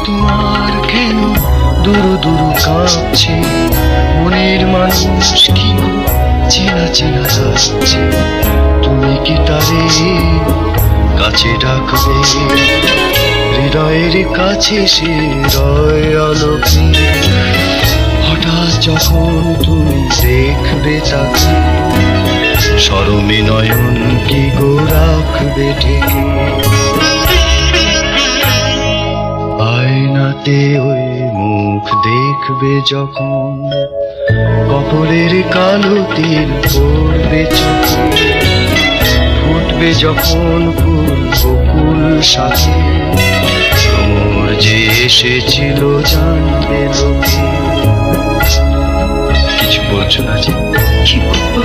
তোমার কেন দুরু দুরু কাঁপছে, মনের মানুষ কি গো চেনা চেনা যাচ্ছে, তুমি কি তারে কাছে ডাকবে, হৃদয়ের কাছে সে রয় আলোকে, হঠাৎ যখন তুমি দেখবে তাকে, শরমে নয়ন কি গো রাখবে ঢেকে, আয়নাতে ওই মুখ দেখবে যখন, কপালের কালো তিল পড়বে চোখে, ফুটবে যখন ফুল বকুল শাখে, ভ্রমর যে এসেছিল জানবে লোকে। কিছু বলছো না যে? কি বলবো?